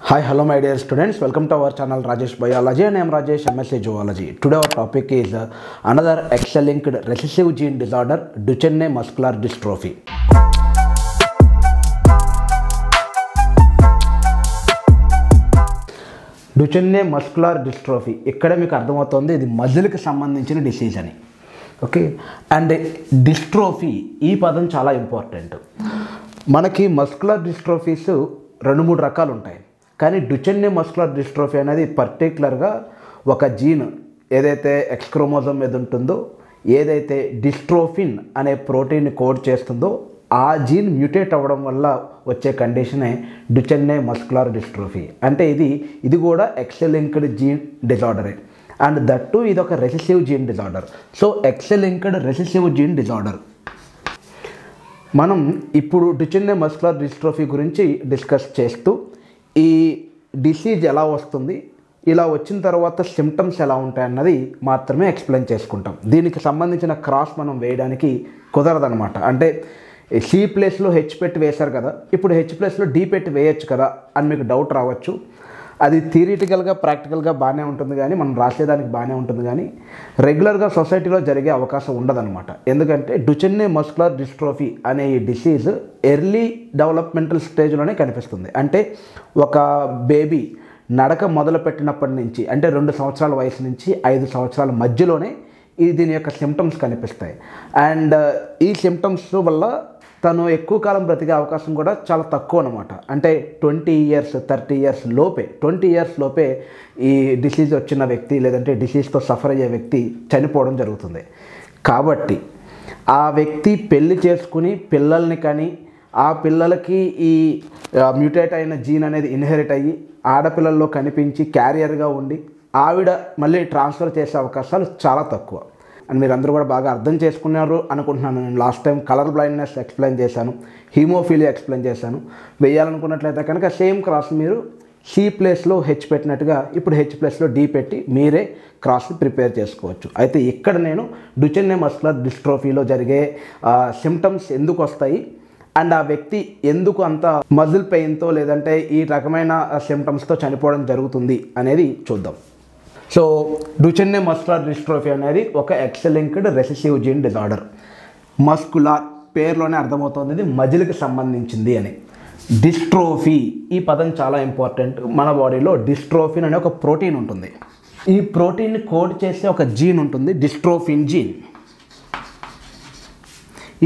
Hi, hello my dear students. Welcome to our channel Rajesh Biology and I am Rajesh MSc Zoology. Today our topic is another X-linked recessive gene disorder, Duchenne muscular dystrophy. Duchenne muscular dystrophy. ఇక్కడ మీకు అర్థమవుతుంది ఇది మజిల్కి సంబంధించిన disease అని. Okay, and dystrophy ఈ పదం చాలా important. మనకి మస్కులర్ డిస్ట్రోఫీస్ 2-3 రకాలు ఉంటాయి, కానీ డుచెన్నే మస్కులర్ డిస్ట్రోఫీ అనేది పర్టికులర్గా ఒక జీన్ ఏదైతే ఎక్స్ క్రోమోజోమ్ మీద ఉంటుందో, ఏదైతే డిస్ట్రోఫిన్ అనే ప్రోటీన్ని కోడ్ చేస్తుందో ఆ జీన్ మ్యూటేట్ అవ్వడం వల్ల వచ్చే కండిషనే డుచెన్నే మస్కులర్ డిస్ట్రోఫీ. అంటే ఇది కూడా ఎక్స్ లింక్డ్ జీన్ డిజార్డరే, అండ్ దట్టు ఇది ఒక recessive gene disorder. So X linked recessive gene disorder. మనం ఇప్పుడు డుచెన్నే మస్కులర్ డిస్ట్రోఫీ గురించి డిస్కస్ చేస్తూ ఈ డిసీజ్ ఎలా వస్తుంది, ఇలా వచ్చిన తర్వాత సిమ్టమ్స్ ఎలా ఉంటాయన్నది మాత్రమే ఎక్స్ప్లెయిన్ చేసుకుంటాం. దీనికి సంబంధించిన క్రాస్ మనం వేయడానికి కుదరదనమాట. అంటే సి ప్లేస్లో హెచ్ పెట్టి వేశారు కదా, ఇప్పుడు హెచ్ ప్లేస్లో డి పెట్టి వేయచ్చు కదా అని మీకు డౌట్ రావచ్చు. అది థియరిటికల్గా ప్రాక్టికల్గా బాగానే ఉంటుంది, కానీ మనం రాసేదానికి బాగానే ఉంటుంది, కానీ రెగ్యులర్గా సొసైటీలో జరిగే అవకాశం ఉండదన్నమాట. ఎందుకంటే డుచెన్నే మస్కులర్ డిస్ట్రోఫీ అనే ఈ డిసీజ్ ఎర్లీ డెవలప్మెంటల్ స్టేజ్లోనే కనిపిస్తుంది. అంటే ఒక బేబీ నడక మొదలుపెట్టినప్పటి నుంచి, అంటే 2 సంవత్సరాల వయసు నుంచి 5 సంవత్సరాల మధ్యలోనే దీని యొక్క సిమ్టమ్స్ కనిపిస్తాయి. అండ్ ఈ సిమ్టమ్స్ వల్ల తను ఎక్కువ కాలం బ్రతికే అవకాశం కూడా చాలా తక్కువ అనమాట. అంటే 20 years 30 years లోపే, 20 years లోపే ఈ డిసీజ్ వచ్చిన వ్యక్తి లేదంటే డిసీజ్తో సఫర్ అయ్యే వ్యక్తి చనిపోవడం జరుగుతుంది. కాబట్టి ఆ వ్యక్తి పెళ్లి చేసుకుని పిల్లల్ని కానీ ఆ పిల్లలకి ఈ మ్యూటేట్ అయిన జీన్ అనేది ఇన్హెరిట్ అయ్యి ఆడపిల్లల్లో కనిపించి క్యారియర్గా ఉండి ఆవిడ మళ్ళీ ట్రాన్స్ఫర్ చేసే అవకాశాలు చాలా తక్కువ. అండ్ మీరు అందరూ కూడా బాగా అర్థం చేసుకున్నారు అనుకుంటున్నాను. నేను last time colour blindness explain చేశాను, హీమోఫీలియా ఎక్స్ప్లెయిన్ చేశాను. వేయాలనుకున్నట్లయితే కనుక సేమ్ క్రాస్ మీరు సి ప్లేస్లో హెచ్ పెట్టినట్టుగా ఇప్పుడు హెచ్ ప్లేస్లో డి పెట్టి మీరే క్రాస్ని ప్రిపేర్ చేసుకోవచ్చు. అయితే ఇక్కడ నేను డుచెన్నే మస్కులర్ డిస్ట్రోఫీలో జరిగే సిమ్టమ్స్ ఎందుకు వస్తాయి అండ్ ఆ వ్యక్తి ఎందుకు అంత మజిల్ పెయిన్తో లేదంటే ఈ రకమైన సిమ్టమ్స్తో చనిపోవడం జరుగుతుంది అనేది చూద్దాం. సో డుచెన్నే మస్కులర్ డిస్ట్రోఫీ అనేది ఒక X linked recessive gene disorder. Muscular పేరులోనే అర్థమవుతుంది ఇది మజిల్కి సంబంధించింది అని. డిస్ట్రోఫీ ఈ పదం చాలా ఇంపార్టెంట్. మన బాడీలో డిస్ట్రోఫిన్ అనే ఒక ప్రోటీన్ ఉంటుంది. ఈ ప్రోటీన్ని కోడ్ చేసే ఒక జీన్ ఉంటుంది, డిస్ట్రోఫిన్ జీన్.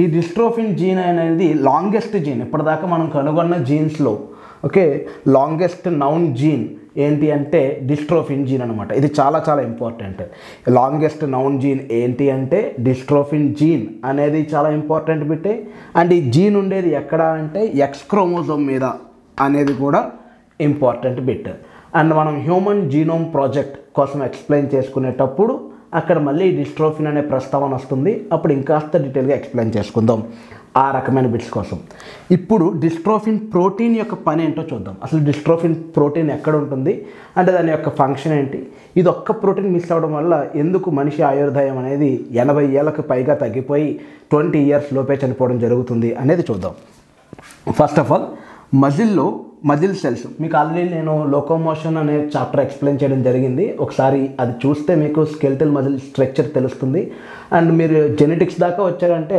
ఈ డిస్ట్రోఫిన్ జీన్ అనేది లాంగెస్ట్ జీన్ ఇప్పటిదాకా మనం కనుగొన్న జీన్స్లో. ఓకే, లాంగెస్ట్ నౌన్ జీన్ ఏంటి అంటే డిస్ట్రోఫిన్ జీన్ అనమాట. ఇది చాలా చాలా ఇంపార్టెంట్. లాంగెస్ట్ నౌన్ జీన్ ఏంటి అంటే డిస్ట్రోఫిన్ జీన్ అనేది చాలా ఇంపార్టెంట్ బిట్టే. అండ్ ఈ జీన్ ఉండేది ఎక్కడ అంటే ఎక్స్ క్రోమోజోమ్ మీద అనేది కూడా ఇంపార్టెంట్ బిట్. అండ్ మనం హ్యూమన్ జీనోమ్ ప్రాజెక్ట్ కోసం ఎక్స్ప్లెయిన్ చేసుకునేటప్పుడు అక్కడ మళ్ళీ డిస్ట్రోఫిన్ అనే ప్రస్తావన వస్తుంది. అప్పుడు ఇంకాస్త డీటెయిల్గా ఎక్స్ప్లెయిన్ చేసుకుందాం ఆ రకమైన బిట్స్ కోసం. ఇప్పుడు డిస్ట్రోఫిన్ ప్రోటీన్ యొక్క పని ఏంటో చూద్దాం. అసలు డిస్ట్రోఫిన్ ప్రోటీన్ ఎక్కడ ఉంటుంది అంటే దాని యొక్క ఫంక్షన్ ఏంటి, ఇది ఒక్క ప్రోటీన్ మిస్ అవ్వడం వల్ల ఎందుకు మనిషి ఆయుర్దాయం అనేది 80 ఏళ్ళకు పైగా తగ్గిపోయి 20 years లోపే చనిపోవడం జరుగుతుంది అనేది చూద్దాం. First of all muscle cells మీకు ఆల్రెడీ నేను లోకోమోషన్ అనే చాప్టర్ ఎక్స్ప్లెయిన్ చేయడం జరిగింది. ఒకసారి అది చూస్తే మీకు స్కెలిటల్ మజిల్ స్ట్రక్చర్ తెలుస్తుంది. అండ్ మీరు జెనెటిక్స్ దాకా వచ్చారంటే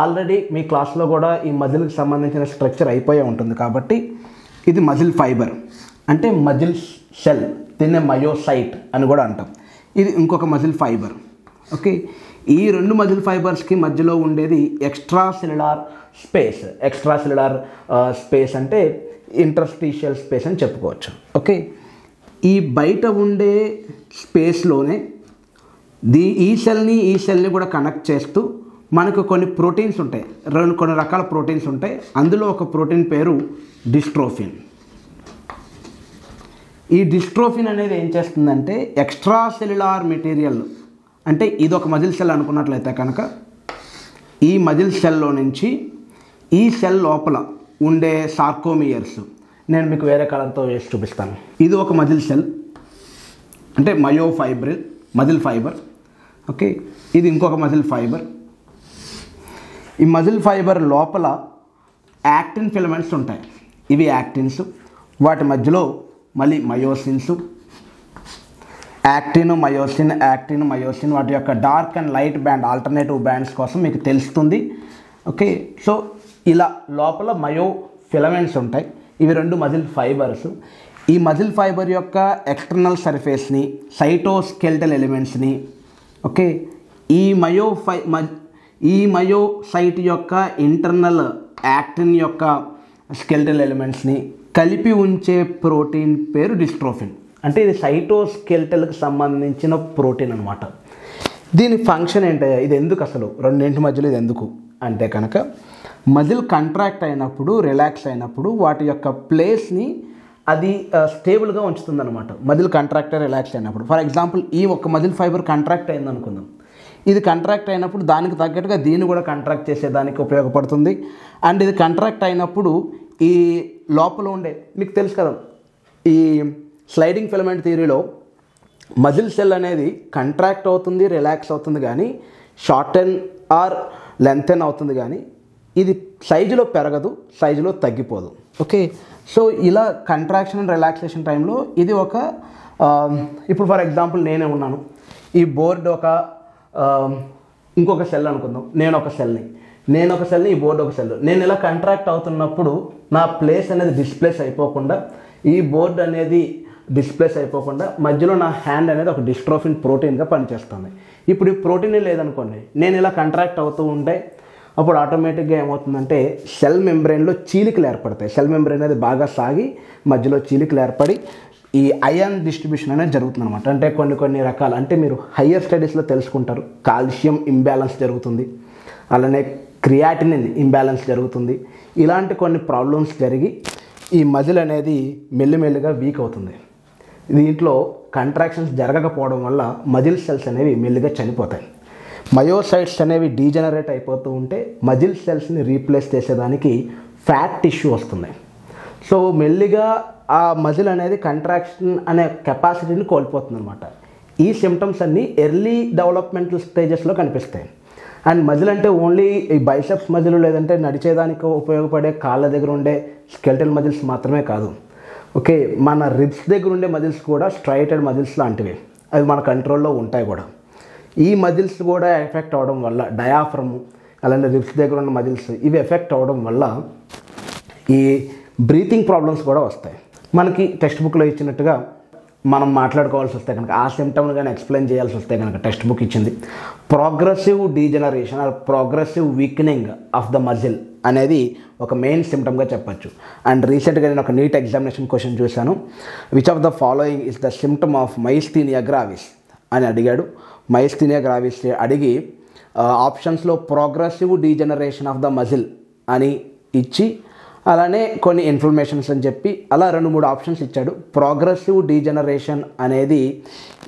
ఆల్రెడీ మీ క్లాస్లో కూడా ఈ మజిల్కి సంబంధించిన స్ట్రక్చర్ అయిపోయే ఉంటుంది. కాబట్టి ఇది మజిల్ ఫైబర్ అంటే మజిల్ సెల్, దీన్నే మయోసైట్ అని కూడా అంటాం. ఇది ఇంకొక మజిల్ ఫైబర్. ఓకే, ఈ 2 మజిల్ ఫైబర్స్కి మధ్యలో ఉండేది ఎక్స్ట్రా సెల్యులార్ స్పేస్ అంటే ఇంటర్స్టీషియల్ స్పేస్ అని చెప్పుకోవచ్చు. ఓకే, ఈ బయట ఉండే స్పేస్లోనే ఈ సెల్ని కూడా కనెక్ట్ చేస్తూ మనకు కొన్ని ప్రోటీన్స్ ఉంటాయి, కొన్ని రకాల ప్రోటీన్స్ ఉంటాయి. అందులో ఒక ప్రోటీన్ పేరు డిస్ట్రోఫిన్. ఈ డిస్ట్రోఫిన్ అనేది ఏం చేస్తుందంటే ఎక్స్ట్రా సెల్యులార్ మెటీరియల్, అంటే ఇది ఒక మజిల్ సెల్ అనుకున్నట్లయితే కనుక ఈ మజిల్ సెల్లో నుంచి ఈ సెల్ లోపల ఉండే సార్కోమియర్స్, నేను మీకు వేరే కలర్తో వేసి చూపిస్తాను. ఇది ఒక మజిల్ సెల్ అంటే మజిల్ ఫైబర్. ఓకే, ఇది ఇంకొక మజిల్ ఫైబర్. ఈ మజిల్ ఫైబర్ లోపల యాక్టిన్ ఫిలమెంట్స్ ఉంటాయి. ఇవి యాక్టిన్స్. వాటి మధ్యలో మళ్ళీ మయోసిన్స్, యాక్టిన్ మయోసిన్ వాటి యొక్క dark and light band alternative bands కోసం మీకు తెలుస్తుంది. ఓకే, సో ఇలా లోపల మయో ఫిలమెంట్స్ ఉంటాయి. ఇవి 2 మజిల్ ఫైబర్స్. ఈ మజిల్ ఫైబర్ యొక్క ఎక్స్టర్నల్ సర్ఫేస్ని, సైటోస్కెల్టల్ ఎలిమెంట్స్ని, ఓకే, ఈ మయోసైట్ యొక్క ఇంటర్నల్ యాక్టిన్ యొక్క స్కెల్టల్ ఎలిమెంట్స్ని కలిపి ఉంచే ప్రోటీన్ పేరు డిస్ట్రోఫిన్. అంటే ఇది సైటోస్కెల్టల్కి సంబంధించిన ప్రోటీన్ అనమాట. దీని ఫంక్షన్ ఏంటయ్యా, ఇది ఎందుకు అసలు రెండింటి మధ్యలో ఇది ఎందుకు అంటే కనుక మజిల్ కంట్రాక్ట్ అయినప్పుడు, రిలాక్స్ అయినప్పుడు వాటి యొక్క ప్లేస్ని అది స్టేబుల్గా ఉంచుతుంది అనమాట. మజిల్ కంట్రాక్ట్ రిలాక్స్ అయినప్పుడు ఫర్ ఎగ్జాంపుల్ ఈ ఒక్క మజిల్ ఫైబర్ కంట్రాక్ట్ అయింది అనుకుందాం. ఇది కంట్రాక్ట్ అయినప్పుడు దానికి తగ్గట్టుగా దీన్ని కూడా కంట్రాక్ట్ చేసేదానికి ఉపయోగపడుతుంది. అండ్ ఇది కంట్రాక్ట్ అయినప్పుడు ఈ లోపల ఉండే, మీకు తెలుసు కదా ఈ స్లైడింగ్ ఫిలమెంట్ థియరీలో మజిల్ సెల్ అనేది కంట్రాక్ట్ అవుతుంది, రిలాక్స్ అవుతుంది, కానీ షార్టెన్ ఆర్ లెంతెన్ అవుతుంది, కానీ ఇది సైజులో పెరగదు, సైజులో తగ్గిపోదు. ఓకే, సో ఇలా కంట్రాక్షన్ అండ్ రిలాక్సేషన్ టైంలో ఇది ఒక ఇప్పుడు ఫర్ ఎగ్జాంపుల్ నేనే ఉన్నాను, ఈ బోర్డు ఒక ఇంకొక సెల్ అనుకుందాం, నేను ఒక సెల్ని, ఈ బోర్డు ఒక సెల్. నేను ఇలా కంట్రాక్ట్ అవుతున్నప్పుడు నా ప్లేస్ అనేది డిస్ప్లేస్ అయిపోకుండా, ఈ బోర్డు అనేది డిస్ప్లేస్ అయిపోకుండా మధ్యలో నా హ్యాండ్ అనేది ఒక డిస్ట్రోఫిన్ ప్రోటీన్గా పనిచేస్తుంది. ఇప్పుడు ఈ ప్రోటీన్ లేదనుకోండి, నేను ఇలా కంట్రాక్ట్ అవుతూ ఉంటే అప్పుడు ఆటోమేటిక్గా ఏమవుతుందంటే సెల్ మెంబ్రెయిన్లో చీలికలు ఏర్పడతాయి. సెల్ మెంబ్రెయిన్ అనేది బాగా సాగి మధ్యలో చీలికలు ఏర్పడి ఈ అయాన్ డిస్ట్రిబ్యూషన్ అనేది జరుగుతుంది అనమాట. అంటే కొన్ని రకాలు, అంటే మీరు హయ్యర్ స్టడీస్లో తెలుసుకుంటారు, కాల్షియం ఇంబ్యాలెన్స్ జరుగుతుంది, అలానే క్రియాటినిన్ ఇంబ్యాలెన్స్ జరుగుతుంది. ఇలాంటి కొన్ని ప్రాబ్లమ్స్ జరిగి ఈ మజిల్ అనేది మెల్లిమెల్లిగా వీక్ అవుతుంది. దీంట్లో కంట్రాక్షన్స్ జరగకపోవడం వల్ల మజిల్ సెల్స్ అనేవి మెల్లిగా చనిపోతాయి. మయోసైట్స్ అనేవి డీజనరేట్ అయిపోతూ ఉంటే మజిల్ సెల్స్ని రీప్లేస్ చేసేదానికి ఫ్యాట్ టిష్యూ వస్తుంది. సో మెల్లిగా ఆ మజిల్ అనేది కంట్రాక్షన్ అనే కెపాసిటీని కోల్పోతుంది అనమాట. ఈ సిమ్టమ్స్ అన్నీ ఎర్లీ డెవలప్మెంటల్ స్టేజెస్లో కనిపిస్తాయి. అండ్ మజిల్ అంటే ఓన్లీ ఈ బైసెప్స్ మజిల్ లేదంటే నడిచేదానికి ఉపయోగపడే కాళ్ళ దగ్గర ఉండే స్కెల్టల్ మజిల్స్ మాత్రమే కాదు. ఓకే, మన రిబ్స్ దగ్గర ఉండే మజిల్స్ కూడా స్ట్రైటెడ్ మజిల్స్ లాంటివి, అవి మన కంట్రోల్లో ఉంటాయి కూడా. ఈ మజిల్స్ కూడా ఎఫెక్ట్ అవ్వడం వల్ల డయాఫ్రమ్, అలానే రిబ్స్ దగ్గర ఉన్న మజిల్స్ ఇవి ఎఫెక్ట్ అవ్వడం వల్ల ఈ బ్రీతింగ్ ప్రాబ్లమ్స్ కూడా వస్తాయి. మనకి టెక్స్ట్ బుక్లో ఇచ్చినట్టుగా మనం మాట్లాడుకోవాల్సి వస్తే కనుక, ఆ సిమ్టమ్ని కానీ ఎక్స్ప్లెయిన్ చేయాల్సి వస్తే కనుక టెక్స్ట్ బుక్ ఇచ్చింది progressive degeneration or progressive weakening of the muscle అనేది ఒక మెయిన్ సిమ్టమ్గా చెప్పచ్చు. అండ్ రీసెంట్గా నేను ఒక నీట్ ఎగ్జామినేషన్ క్వశ్చన్ చూశాను, which of the following is the symptom of myasthenia gravis అని అడిగాడు. మైస్థీనియా గ్రావిస్ అడిగి ఆప్షన్స్లో progressive degeneration of the muscle అని ఇచ్చి అలానే కొన్ని ఇన్ఫర్మేషన్స్ అని చెప్పి అలా 2-3 ఆప్షన్స్ ఇచ్చాడు. ప్రోగ్రెసివ్ డీజనరేషన్ అనేది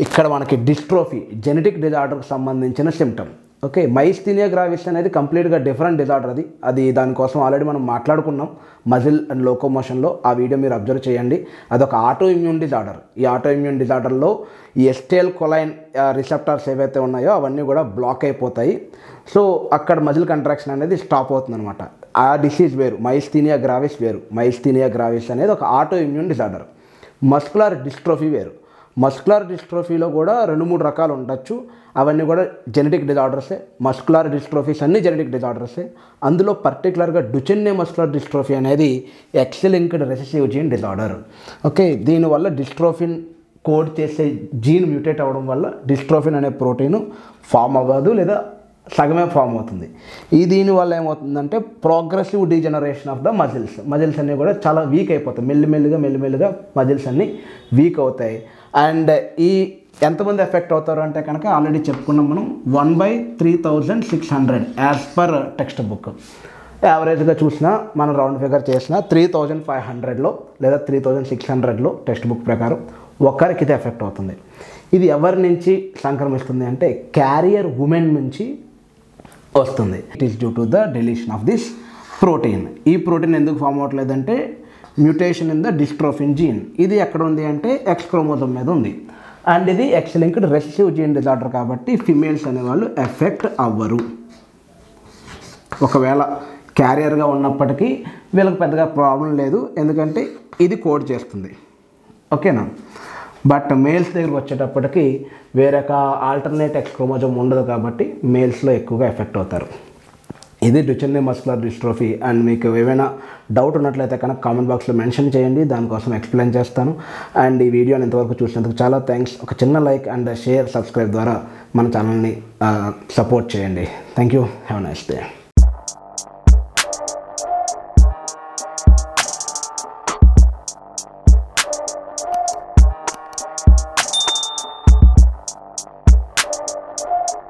ఇక్కడ మనకి డిస్ట్రోఫీ, జెనెటిక్ డిజార్డర్కి సంబంధించిన సిమ్టమ్. ఓకే, మైస్థీనియా గ్రావిస్ అనేది కంప్లీట్గా డిఫరెంట్ డిజార్డర్. అది దానికోసం ఆల్రెడీ మనం మాట్లాడుకున్నాం మజిల్ అండ్ లోకోమోషన్లో, ఆ వీడియో మీరు అబ్జర్వ్ చేయండి. అదొక ఆటో ఇమ్యూన్ డిజార్డర్. ఈ ఆటో ఇమ్యూన్ డిజార్డర్లో ఈ ఎస్టేల్ కొలైన్ రిసెప్టార్స్ ఏవైతే ఉన్నాయో అవన్నీ కూడా బ్లాక్ అయిపోతాయి. సో అక్కడ మజిల్ కంట్రాక్షన్ అనేది స్టాప్ అవుతుంది అనమాట. ఆ డిసీజ్ వేరు, మైస్థీనియా గ్రావిస్ వేరు. మైస్థీనియా గ్రావిస్ అనేది ఒక autoimmune disorder. Muscular dystrophy వేరు. మస్కులర్ డిస్ట్రోఫీలో కూడా 2-3 రకాలు ఉండొచ్చు, అవన్నీ కూడా జెనెటిక్ డిజార్డర్సే. మస్కులర్ డిస్ట్రోఫీస్ అన్నీ జెనెటిక్ డిజార్డర్సే. అందులో పర్టికులర్గా డుచెన్నే మస్కులర్ డిస్ట్రోఫీ అనేది X linked recessive gene disorder. Okay, దీనివల్ల డిస్ట్రోఫిన్ కోడ్ చేసే జీన్ మ్యూటేట్ అవ్వడం వల్ల డిస్ట్రోఫిన్ అనే ప్రోటీన్ ఫామ్ అవ్వదు, లేదా సగమే ఫామ్ అవుతుంది. దీనివల్ల ఏమవుతుందంటే progressive degeneration of the muscles అన్నీ కూడా చాలా వీక్ అయిపోతాయి. మెల్లిమెల్లిగా మజిల్స్ అన్నీ వీక్ అవుతాయి. అండ్ ఈ ఎంతమంది ఎఫెక్ట్ అవుతారు అంటే కనుక ఆల్రెడీ చెప్పుకున్నాం మనం, 1/3600 యాజ్ పర్ టెక్స్ట్ బుక్. యావరేజ్గా చూసినా మనం రౌండ్ ఫిగర్ చేసినా 3500లో లేదా 3600లో టెక్స్ట్ బుక్ ప్రకారం ఒక్కరికి ఇది ఎఫెక్ట్ అవుతుంది. ఇది ఎవరి నుంచి సంక్రమిస్తుంది అంటే క్యారియర్ ఉమెన్ నుంచి వస్తుంది. It is due to the deletion of this protein. ఈ ప్రోటీన్ ఎందుకు ఫామ్ అవ్వట్లేదంటే mutation in the dystrophin gene. ఇది ఎక్కడ ఉంది అంటే ఎక్స్ క్రోమోజోమ్ మీద ఉంది. అండ్ ఇది X linked recessive gene disorder కాబట్టి ఫిమేల్స్ అనేవాళ్ళు ఎఫెక్ట్ అవ్వరు. ఒకవేళ క్యారియర్గా ఉన్నప్పటికీ వీళ్ళకి పెద్దగా ప్రాబ్లం లేదు, ఎందుకంటే ఇది కోడ్ చేస్తుంది. ఓకేనా. బట్ మేల్స్ దగ్గరికి వచ్చేటప్పటికి వేరే ఆల్టర్నేట్ ఎక్స్ క్రోమోజోమ్ ఉండదు కాబట్టి మేల్స్లో ఎక్కువగా ఎఫెక్ట్ అవుతారు. ఇది డ్యుచెenne మస్కులర్ డిస్ట్రోఫీ. అండ్ మీకు ఏమైనా డౌట్ ఉన్నట్లయితే కనుక కామెంట్ బాక్స్లో మెన్షన్ చేయండి, దానికోసం ఎక్స్ప్లెయిన్ చేస్తాను. అండ్ ఈ వీడియోని ఇంతవరకు చూసినందుకు చాలా థ్యాంక్స్. ఒక చిన్న లైక్ అండ్ షేర్, సబ్స్క్రైబ్ ద్వారా మన ఛానల్ని సపోర్ట్ చేయండి. Thank you. Have a nice day.